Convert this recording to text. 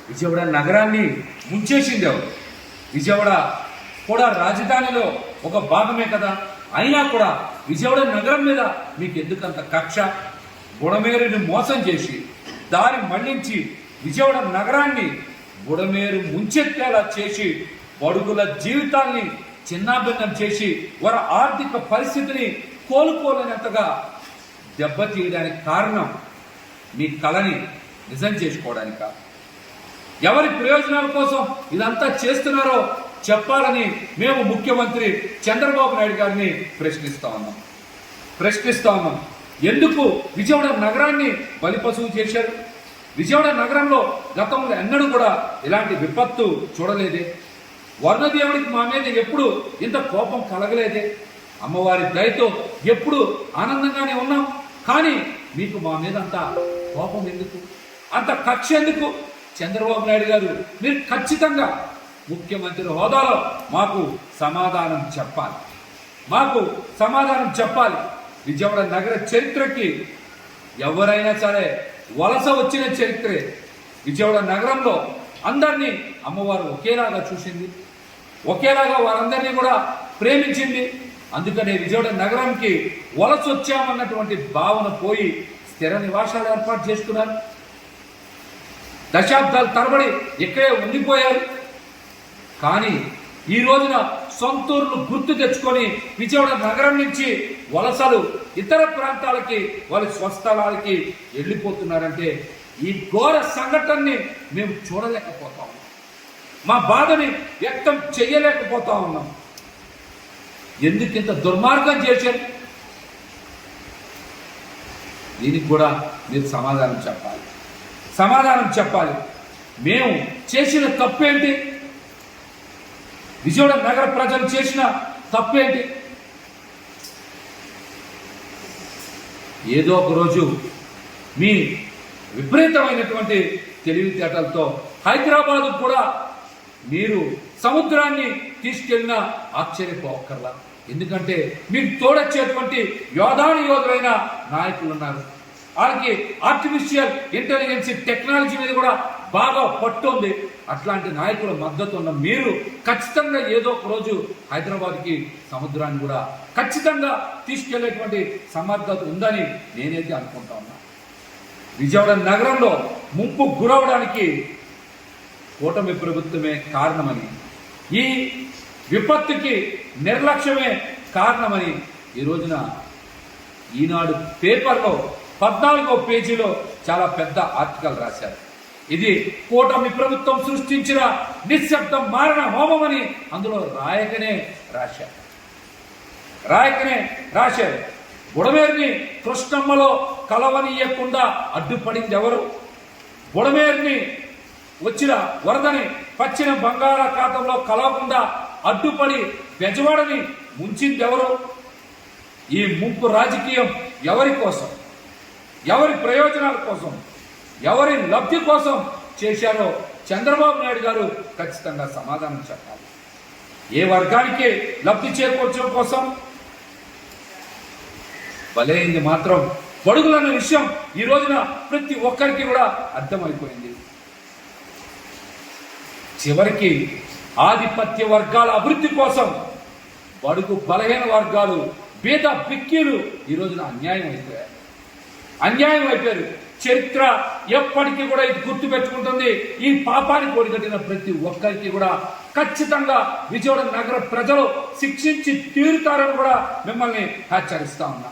విజయవాడ నగరాన్ని ముంచేసింది ఎవరు? విజయవాడ కూడా రాజధానిలో ఒక భాగమే కదా. అయినా కూడా విజయవాడ నగరం మీద మీకు ఎందుకంత కక్ష? బుడమేరుని మోసం చేసి దారి మళ్లించి విజయవాడ నగరాన్ని బుడమేరు ముంచెత్తేలా చేసి బడుగుల జీవితాల్ని చిన్నాభిన్నం చేసి వారి ఆర్థిక పరిస్థితిని కోలుకోలేనంతగా దెబ్బతీయడానికి కారణం మీ కళని నిజం చేసుకోవడానిక? ఎవరి ప్రయోజనాల కోసం ఇదంతా చేస్తున్నారో చెప్పాలని మేము ముఖ్యమంత్రి చంద్రబాబు నాయుడు గారిని ప్రశ్నిస్తా ఉన్నాం. ఎందుకు విజయవాడ నగరాన్ని బలిపశువు చేశారు? విజయవాడ నగరంలో గతంలో ఎన్నడూ కూడా ఇలాంటి విపత్తు చూడలేదే. వర్ణదేవుడికి మా మీద ఎప్పుడు ఇంత కోపం కలగలేదే. అమ్మవారి దయతో ఎప్పుడు ఆనందంగానే ఉన్నాం. కానీ మీకు మా మీద అంత కోపం ఎందుకు, అంత కక్ష ఎందుకు? చంద్రబాబు నాయుడు గారు, మీరు ఖచ్చితంగా ముఖ్యమంత్రి హోదాలో మాకు సమాధానం చెప్పాలి. విజయవాడ నగర చరిత్రకి ఎవరైనా సరే వలస వచ్చిన చరిత్రే. విజయవాడ నగరంలో అందరినీ అమ్మవారు ఒకేలాగా చూసింది, ఒకేలాగా వారందరినీ కూడా ప్రేమించింది. అందుకనే విజయవాడ నగరానికి వలస వచ్చామన్నటువంటి భావన పోయి స్థిర నివాసాలు ఏర్పాటు చేసుకున్నారు. దశాబ్దాల తరబడి ఇక్కడే ఉండిపోయారు. కానీ ఈ రోజున సొంతూరును గుర్తు తెచ్చుకొని విజయవాడ నగరం నుంచి వలసలు ఇతర ప్రాంతాలకి వారి స్వస్థలాలకి వెళ్ళిపోతున్నారంటే ఈ ఘోర సంఘటనని మేము చూడలేకపోతా ఉన్నాం. మా బాధని వ్యక్తం చెయ్యలేకపోతా ఉన్నాం. ఎందుకు ఇంత దుర్మార్గం చేశారు? దీనికి కూడా మీరు సమాధానం చెప్పాలి. మేము చేసిన తప్పేంటి? విజయవాడ నగర ప్రజలు చేసిన తప్పేంటి? ఏదో ఒక రోజు మీ విపరీతమైనటువంటి తెలివితేటలతో హైదరాబాద్ కూడా మీరు సముద్రాన్ని తీసుకెళ్ళినా ఆశ్చర్యపోక్కర్లా. ఎందుకంటే మీకు తోడొచ్చేటువంటి యోధులైన నాయకులు ఉన్నారు. వాళ్ళకి ఆర్టిఫిషియల్ ఇంటెలిజెన్స్ టెక్నాలజీ మీద కూడా బాగా పట్టు ఉంది. అట్లాంటి నాయకుల మద్దతు ఉన్న మీరు ఖచ్చితంగా ఏదో ఒక రోజు హైదరాబాద్కి సముద్రాన్ని కూడా ఖచ్చితంగా తీసుకెళ్లేటువంటి సమర్థత ఉందని నేనైతే అనుకుంటా ఉన్నా. విజయవాడ నగరంలో ముంపు గురవడానికి కూటమి ప్రభుత్వమే కారణమని, ఈ విపత్తుకి నిర్లక్ష్యమే కారణమని ఈ రోజున ఈనాడు పేపర్లో 14వ పేజీలో చాలా పెద్ద ఆర్టికల్ రాశారు. ఇది కూటమి ప్రభుత్వం సృష్టించిన నిశ్శబ్ద మారణ హోమమని అందులో రాయకనే రాశారు. బుడమేరుని కృష్ణమ్మలో కలవనీయకుండా అడ్డుపడింది ఎవరు? బుడమేరుని వచ్చిన వరదని పచ్చిన బంగాళాఖాతంలో కలవకుండా అడ్డుపడి బెజవాడని ముంచింది ఎవరు? ఈ ముంపు రాజకీయం ఎవరి కోసం, ఎవరి ప్రయోజనాల కోసం, ఎవరి లబ్ధి కోసం చేశారో చంద్రబాబు నాయుడు గారు ఖచ్చితంగా సమాధానం చెప్పాలి. ఏ వర్గానికి లబ్ధి చేకూర్చడం కోసం బలైంది మాత్రం బడుగులన్న విషయం ఈ రోజున ప్రతి ఒక్కరికి కూడా అర్థమైపోయింది. చివరికి ఆధిపత్య వర్గాల అభివృద్ధి కోసం బడుగు బలహీన వర్గాలు బీద బిక్కీలు ఈ రోజున అన్యాయం అయిపోయారు. చరిత్ర ఎప్పటికీ కూడా ఇది గుర్తు పెట్టుకుంటుంది. ఈ పాపానికి ఒడిగట్టిన ప్రతి ఒక్కరికి కూడా ఖచ్చితంగా విజయవాడ నగర ప్రజలు శిక్షించి తీరుతారని కూడా మిమ్మల్ని హెచ్చరిస్తా ఉన్నా.